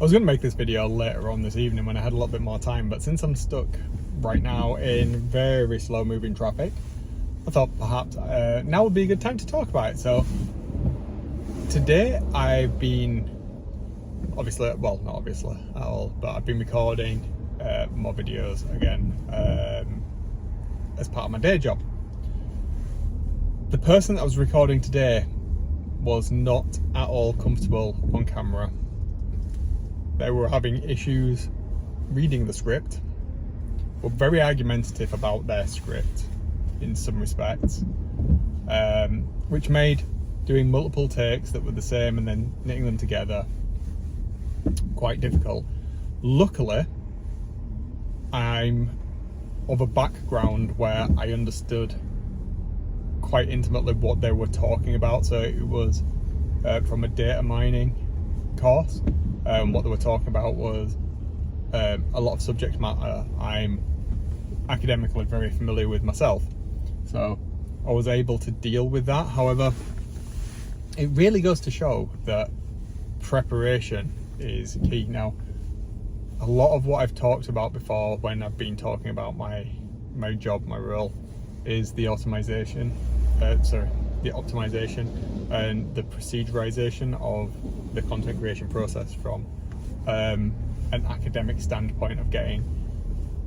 was going to make this video later on this evening when I had a little bit more time, but since I'm stuck right now in very slow moving traffic, I thought perhaps now would be a good time to talk about it. So today I've been not obviously at all, but I've been recording more videos again as part of my day job. The person that I was recording today was not at all comfortable on camera. They were having issues reading the script, were very argumentative about their script in some respects, which made doing multiple takes that were the same and then knitting them together quite difficult. Luckily, I'm of a background where I understood quite intimately what they were talking about, so it was from a data mining course. What they were talking about was a lot of subject matter I'm academically very familiar with myself, so I was able to deal with that. However, it really goes to show that preparation is key. Now, a lot of what I've talked about before when I've been talking about my job, my role, is the optimization and the proceduralization of the content creation process from an academic standpoint of getting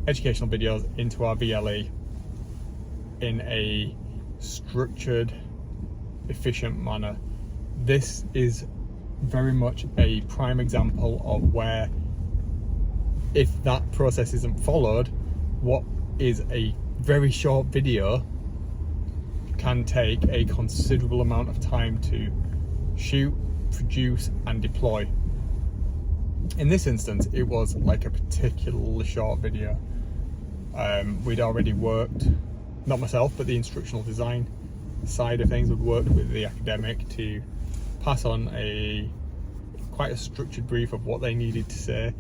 educational videos into our VLE in a structured, efficient manner. This is very much a prime example of where, if that process isn't followed, what is a very short video can take a considerable amount of time to shoot, produce and deploy. In this instance, it was like a particularly short video. We'd already worked, not myself, but the instructional design side of things, we'd worked with the academic to pass on quite a structured brief of what they needed to say.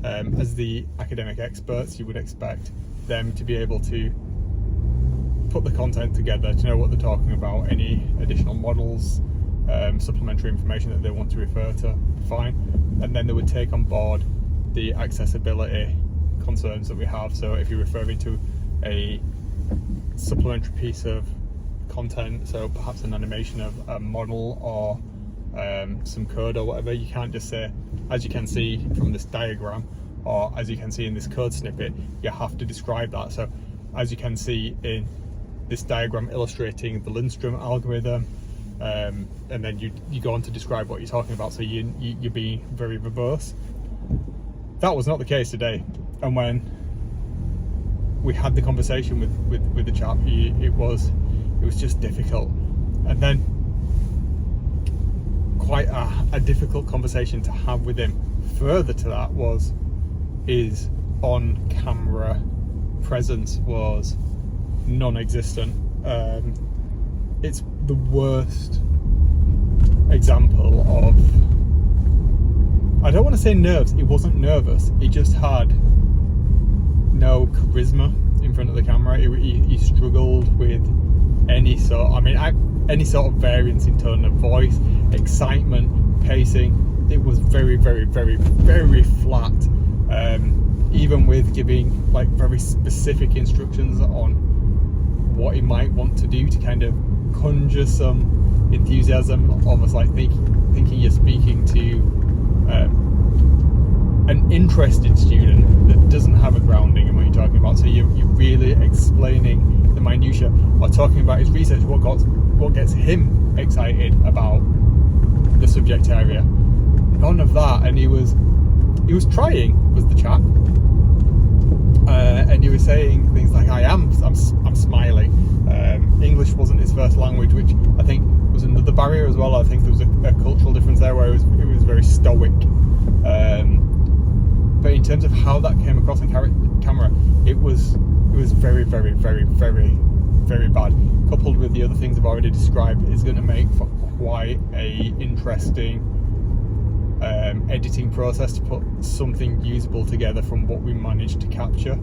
As the academic experts, you would expect them to be able to put the content together, to know what they're talking about, any additional models, supplementary information that they want to refer to, fine. And then they would take on board the accessibility concerns that we have. So if you're referring to a supplementary piece of content, so perhaps an animation of a model or some code or whatever, you can't just say, as you can see from this diagram, or as you can see in this code snippet, you have to describe that. So as you can see in this diagram illustrating the Lindstrom algorithm, and then you go on to describe what you're talking about, so you're being very verbose. That was not the case today, and when we had the conversation with the chap, it was just difficult. And then quite a difficult conversation to have with him further to that was his on camera presence was non-existent. It's the worst example of, I don't want to say nerves, he wasn't nervous, he just had no charisma in front of the camera. He struggled with any sort of variance in tone of voice, excitement, pacing. It was very flat, even with giving like very specific instructions on what he might want to do to kind of conjure some enthusiasm, almost like thinking you're speaking to an interested student that doesn't have a grounding in what you're talking about. So you're really explaining the minutiae or talking about his research, what gets him excited about the subject area. None of that, and he was trying, was the chap, and he was saying things like I'm smiling. English wasn't his first language, which I think was another barrier as well. I think there was a cultural difference there where it was very stoic, but in terms of how that came across on camera, it was very bad. Coupled with the other things I've already described, is going to make for quite a interesting editing process to put something usable together from what we managed to capture.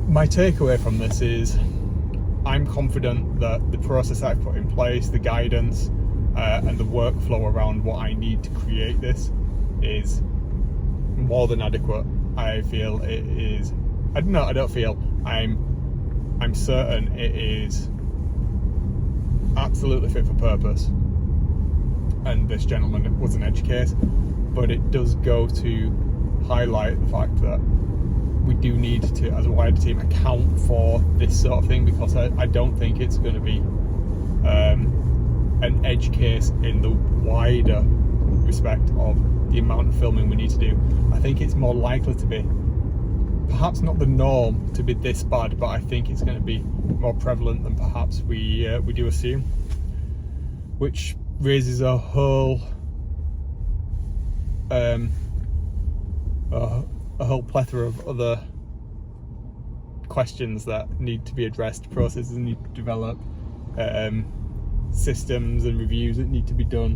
My takeaway from this is I'm confident that the process I've put in place, the guidance and the workflow around what I need to create this is more than adequate. I feel it is. I'm certain it is absolutely fit for purpose. And this gentleman was an edge case, but it does go to highlight the fact that we do need to, as a wider team, account for this sort of thing, because I don't think it's going to be an edge case in the wider respect of the amount of filming we need to do. I think it's more likely to be, perhaps not the norm to be this bad, but I think it's going to be more prevalent than perhaps we do assume, which raises a whole plethora of other questions that need to be addressed, processes need to develop, systems and reviews that need to be done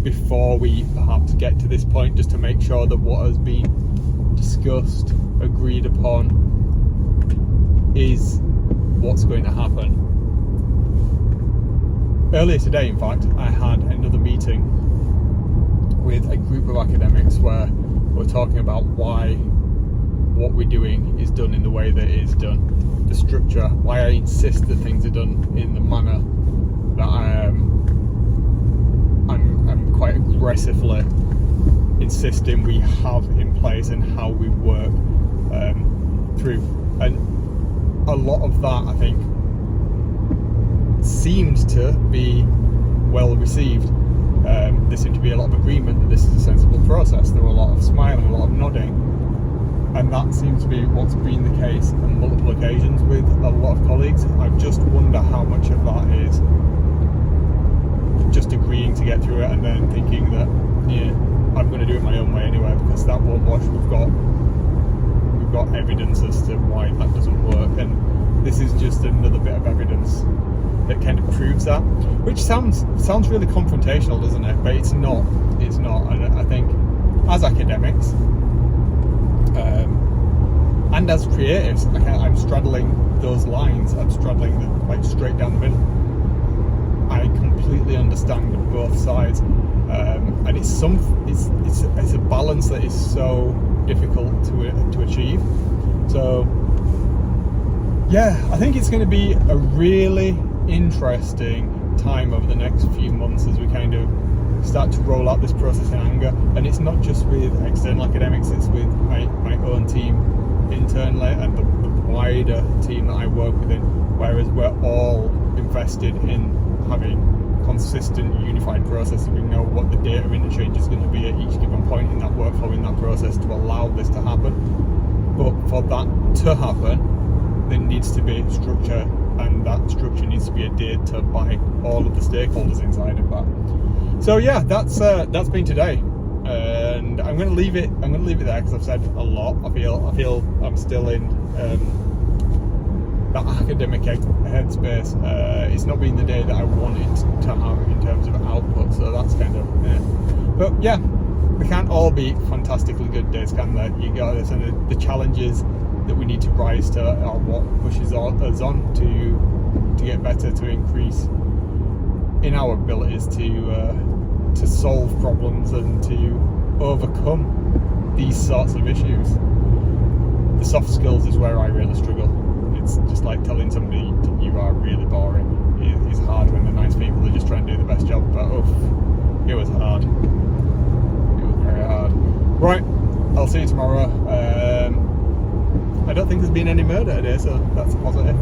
before we perhaps get to this point, just to make sure that what has been discussed, agreed upon, is what's going to happen. Earlier today, in fact, I had another meeting with a group of academics where we're talking about why what we're doing is done in the way that it is done, the structure, why I insist that things are done in the manner that I'm quite aggressively insisting we have in place, and how we work through. And a lot of that, I think, seemed to be well received. There seemed to be a lot of agreement that this is a sensible process. There were a lot of smiling, a lot of nodding, and that seems to be what's been the case on multiple occasions with a lot of colleagues. I just wonder how much of that is just agreeing to get through it and then thinking that, yeah, I'm going to do it my own way anyway, because that won't wash. We've got evidence as to why that doesn't work, and this is just another bit of evidence that kind of proves that, which sounds really confrontational, doesn't it? But it's not. And I think as academics and as creatives, I'm straddling those lines. I'm straddling them like straight down the middle. I completely understand both sides, and it's a balance that is so difficult to achieve. So yeah, I think it's going to be a really interesting time over the next few months as we kind of start to roll out this process in anger. And it's not just with external academics, it's with my own team internally and the wider team that I work within, whereas we're all invested in having consistent, unified processes. We know what the data interchange is going to be at each given point in that workflow, in that process, to allow this to happen. But for that to happen, there needs to be structure, and that structure needs to be adhered to by all of the stakeholders inside of that. So yeah, that's been today, and I'm going to leave it there because I've said a lot. I feel I'm still in that academic headspace. It's not been the day that I wanted to have in terms of output, so that's kind of but yeah, they can't all be fantastically good days, can they? You got this, and the challenges that we need to rise to are what pushes us on to get better, to increase in our abilities to solve problems and to overcome these sorts of issues. The soft skills is where I really struggle. It's just like telling somebody you are really boring. It's hard when the nice people are just trying to do the best job, but it was hard. It was very hard. Right, I'll see you tomorrow. I don't think there's been any murder today, so that's positive.